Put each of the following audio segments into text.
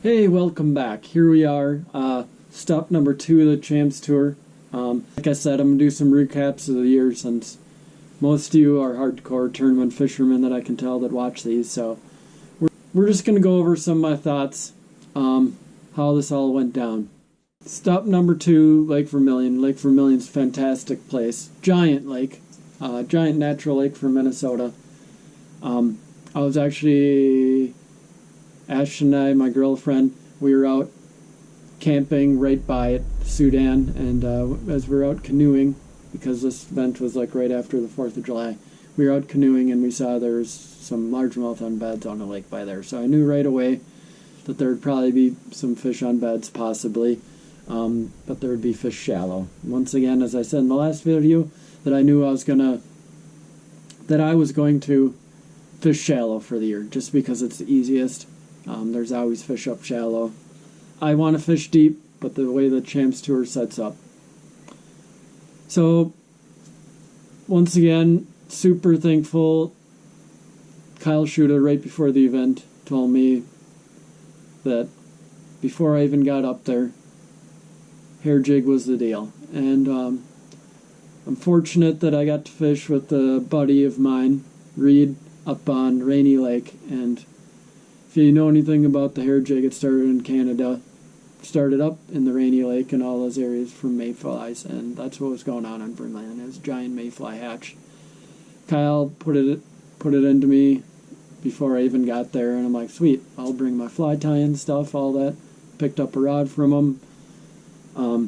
Hey, welcome back. Here we are, stop number 2 of the Champs Tour. Like I said, I'm going to do some recaps of the year since most of you are hardcore tournament fishermen that I can tell that watch these. So we're just going to go over some of my thoughts, how this all went down. Stop number 2, Lake Vermillion. Lake Vermillion's a fantastic place. Giant lake, giant natural lake for Minnesota. I was actually... Ash and I, my girlfriend, we were out camping right by it, Sudan, and as we were out canoeing, because this event was like right after the 4th of July, we were out canoeing and we saw there was some largemouth on beds on the lake by there. So I knew right away that there would probably be some fish on beds, possibly, but there would be fish shallow. Once again, as I said in the last video, that I knew I was going to fish shallow for the year, just because it's the easiest. There's always fish up shallow. I want to fish deep, but the way the Champs Tour sets up. So, once again, super thankful. Kyle Schuda, right before the event, told me that before I even got up there, hair jig was the deal. And I'm fortunate that I got to fish with a buddy of mine, Reed, up on Rainy Lake. And if you know anything about the hair jig, it started in Canada, started up in the Rainy Lake and all those areas from mayflies, and that's what was going on Vermillion. It was a giant mayfly hatch. Kyle put it into me before I even got there, and I'm like, sweet, I'll bring my fly tie-in stuff, all that. Picked up a rod from him.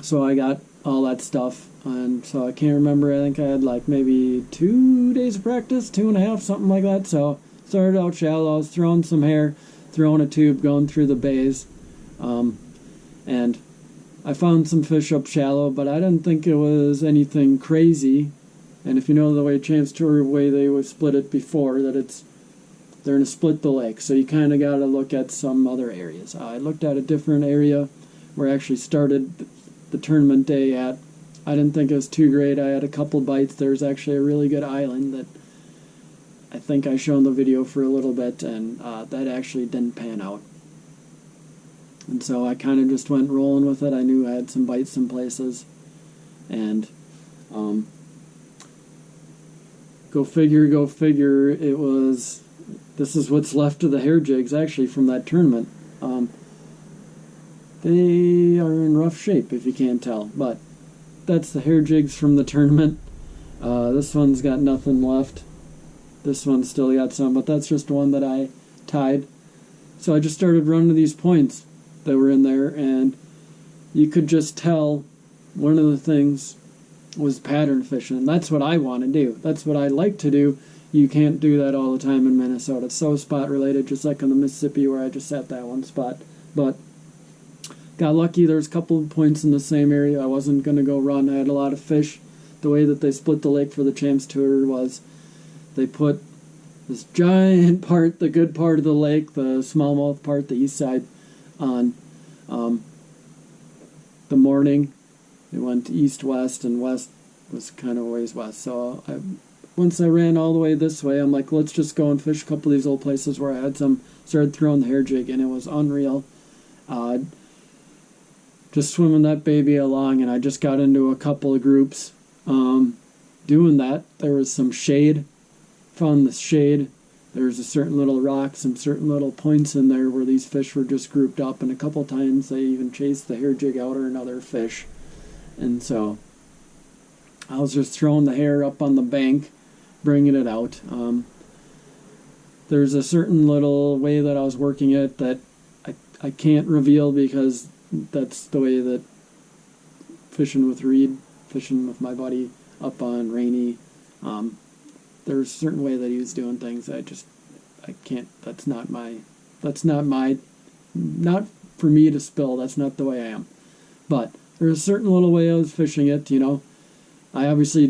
So I got all that stuff, and so I can't remember, I think I had like maybe 2 days of practice, 2.5, something like that, so started out shallow. I was throwing some hair, throwing a tube, going through the bays, and I found some fish up shallow, but I didn't think it was anything crazy. And if you know the way Champs Tour, way they would split it before, that they're going to split the lake, so you kind of got to look at some other areas. I looked at a different area where I actually started the tournament day at. I didn't think it was too great. I had a couple bites. There's actually a really good island that I think I showed the video for a little bit, and that actually didn't pan out. And so I kind of just went rolling with it. I knew I had some bites some places, and go figure, this is what's left of the hair jigs, actually, from that tournament. They are in rough shape, if you can't tell, but that's the hair jigs from the tournament. This one's got nothing left. This one still got some, but that's just one that I tied. So I just started running these points that were in there, and you could just tell one of the things was pattern fishing. And that's what I want to do. That's what I like to do. You can't do that all the time in Minnesota. It's so spot related, just like on the Mississippi where I just sat that one spot. But got lucky. There's a couple of points in the same area. I wasn't going to go run. I had a lot of fish. The way that they split the lake for the Champs Tour was they put this giant part, the good part of the lake, the smallmouth part, the east side, on the morning. It went east-west, and west was kind of ways west. So once I ran all the way this way, I'm like, let's just go and fish a couple of these old places where I had some. Started throwing the hair jig, and it was unreal. Just swimming that baby along, and I just got into a couple of groups doing that. There was some shade. Found the shade. There's a certain little rock, some certain little points in there where these fish were just grouped up, and a couple times they even chased the hair jig out or another fish. And so I was just throwing the hair up on the bank, bringing it out. There's a certain little way that I was working it that I can't reveal, because that's the way that fishing with Reed, fishing with my buddy up on Rainy, there's a certain way that he was doing things. I can't, not for me to spill. That's not the way I am. But there's a certain little way I was fishing it, I obviously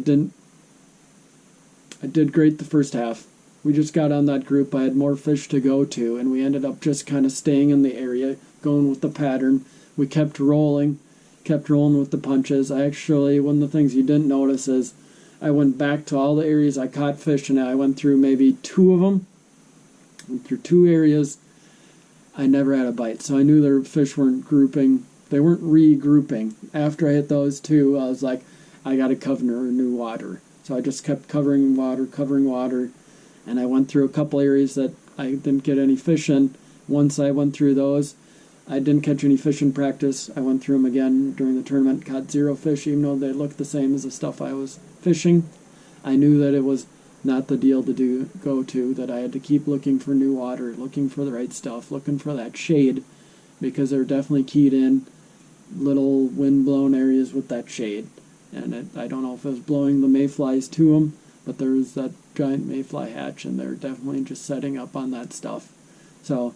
I did great the first half. We just got on that group. I had more fish to go to, and we ended up just kind of staying in the area, going with the pattern. We kept rolling with the punches. I actually, one of the things you didn't notice is I went back to all the areas I caught fish, and I went through maybe 2 of them. Went through 2 areas. I never had a bite. So I knew their fish weren't grouping. They weren't regrouping. After I hit those two, I was like, I got to cover new water. So I just kept covering water, and I went through a couple areas that I didn't get any fish in. Once I went through those, I didn't catch any fish in practice. I went through them again during the tournament, caught 0 fish, even though they looked the same as the stuff I was fishing. I knew that it was not the deal to go to, that I had to keep looking for new water, looking for the right stuff, looking for that shade, because they're definitely keyed in little wind-blown areas with that shade. And I don't know if it was blowing the mayflies to them, but there was that giant mayfly hatch, and they're definitely just setting up on that stuff. So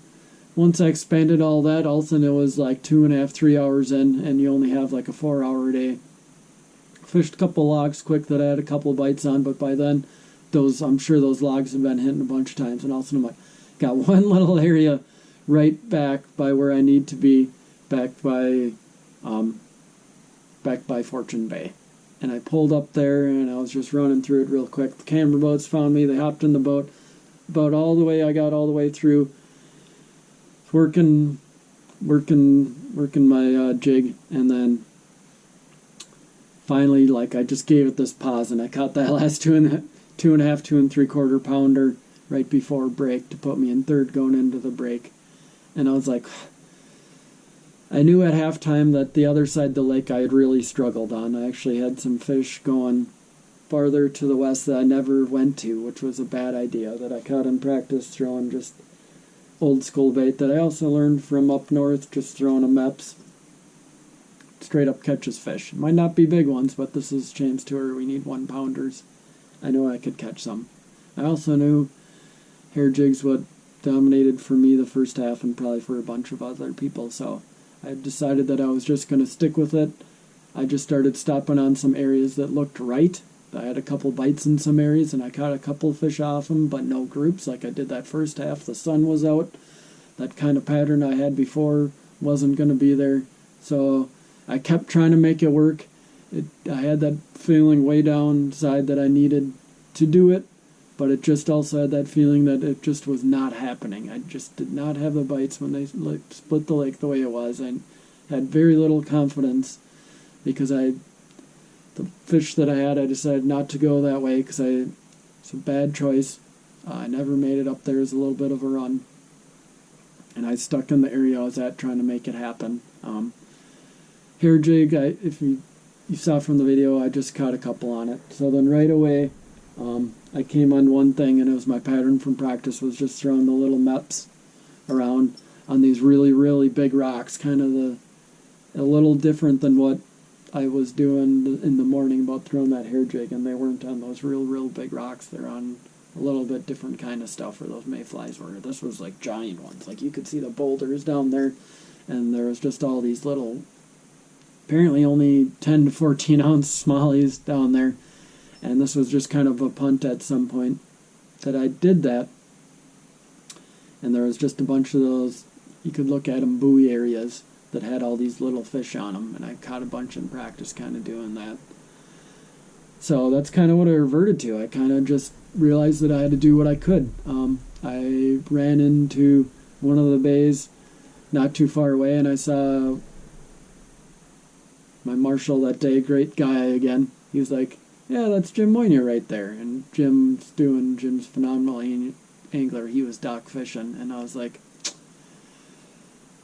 once I expanded all that, all of a sudden it was like 2.5, 3 hours in, and you only have like a 4-hour day. Fished a couple logs quick that I had a couple bites on, but by then, I'm sure those logs have been hitting a bunch of times, and all of a sudden I'm like, got one little area right back by where I need to be, back by Fortune Bay. And I pulled up there, and I was just running through it real quick. The camera boats found me. They hopped in the boat. About all the way, I got all the way through, working my jig, and then finally, like, I just gave it this pause, and I caught that last 2.5, 2.75 pounder right before break to put me in third going into the break. And I was like, I knew at halftime that the other side of the lake I had really struggled on. I actually had some fish going farther to the west that I never went to, which was a bad idea, that I caught in practice throwing just old school bait that I also learned from up north, just throwing a MEPS. Straight up catches fish. It might not be big ones, but this is James Tour. We need 1-pounders. I knew I could catch some. I also knew hair jigs what dominated for me the first half, and probably for a bunch of other people, so I decided that I was just going to stick with it. I just started stopping on some areas that looked right. I had a couple bites in some areas, and I caught a couple fish off them, but no groups like I did that first half. The sun was out. That kind of pattern I had before wasn't going to be there. So I kept trying to make it work. I had that feeling way down inside that I needed to do it, but it just also had that feeling that it just was not happening. I just did not have the bites when they split the lake the way it was. I had very little confidence because the fish that I had, I decided not to go that way because it's a bad choice. I never made it up there as a little bit of a run, and I stuck in the area I was at trying to make it happen. Hair jig, if you saw from the video, I just caught a couple on it. So then right away, I came on one thing, and it was my pattern from practice, was just throwing the little MEPS around on these really, really big rocks, kind of a little different than what I was doing in the morning about throwing that hair jig, and they weren't on those real big rocks. They're on a little bit different kind of stuff where those mayflies were. This was like giant ones. Like you could see the boulders down there, and there was just all these little, apparently only 10 to 14 ounce smallies down there. And this was just kind of a punt at some point that I did that. And there was just a bunch of those, you could look at them, buoy areas that had all these little fish on them. And I caught a bunch in practice kind of doing that. So that's kind of what I reverted to. I kind of just realized that I had to do what I could. I ran into one of the bays not too far away, and I saw my marshal that day, great guy again. He was like, yeah, that's Jim Moynier right there. And Jim's phenomenal angler. He was dock fishing. And I was like,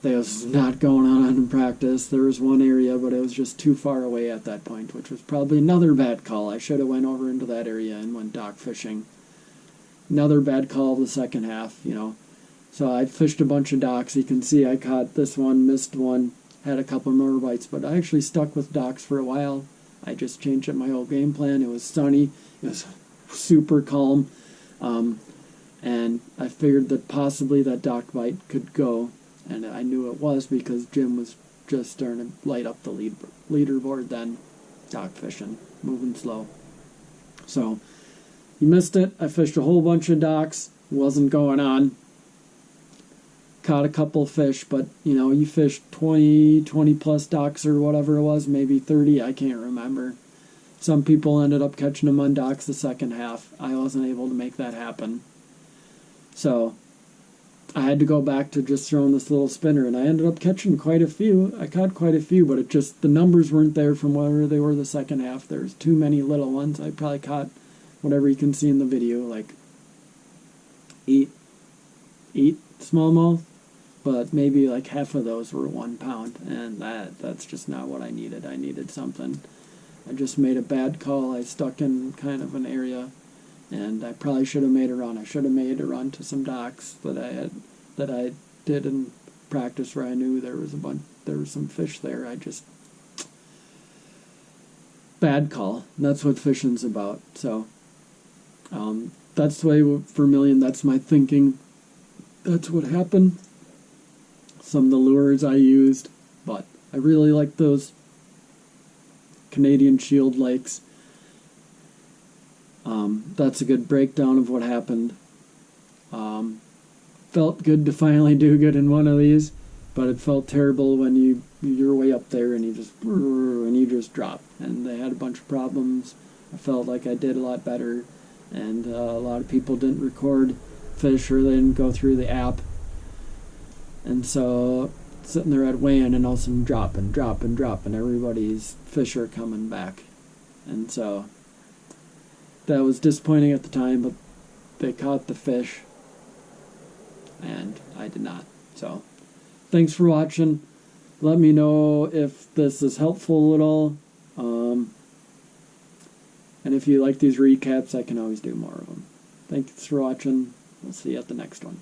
that was not going on in practice. There was one area, but it was just too far away at that point, which was probably another bad call. I should have went over into that area and went dock fishing. Another bad call the second half, So I fished a bunch of docks. You can see I caught this one, missed one, had a couple more bites, but I actually stuck with docks for a while. I just changed up my whole game plan. It was sunny. It was super calm. And I figured that possibly that dock bite could go. And I knew it was because Jim was just starting to light up the leaderboard then. Dock fishing, moving slow. So, you missed it. I fished a whole bunch of docks. Wasn't going on. Caught a couple fish, but, you fished 20 plus docks or whatever it was, maybe 30, I can't remember. Some people ended up catching them on docks the second half. I wasn't able to make that happen. So, I had to go back to just throwing this little spinner, and I ended up catching quite a few. I caught quite a few, but it just, the numbers weren't there from where they were the second half. There's too many little ones. I probably caught whatever you can see in the video, like eight smallmouth, but maybe like half of those were 1 pound, and that's just not what I needed. I needed something. I just made a bad call. I stuck in kind of an area, and I probably should have made a run. I should have made a run to some docks that I did in practice where I knew there was some fish there. I just, bad call. And that's what fishing's about. So that's the way Vermillion. That's my thinking. That's what happened. Some of the lures I used, but I really like those Canadian Shield lakes. That's a good breakdown of what happened. Felt good to finally do good in one of these, but it felt terrible when you're way up there and you just drop. And they had a bunch of problems. I felt like I did a lot better, and a lot of people didn't record fish or they didn't go through the app. And so sitting there at weigh-in and all of a sudden drop, and everybody's fish are coming back. And so that was disappointing at the time, but they caught the fish and I did not. So thanks for watching. Let me know if this is helpful at all. And if you like these recaps, I can always do more of them. Thanks for watching. We'll see you at the next one.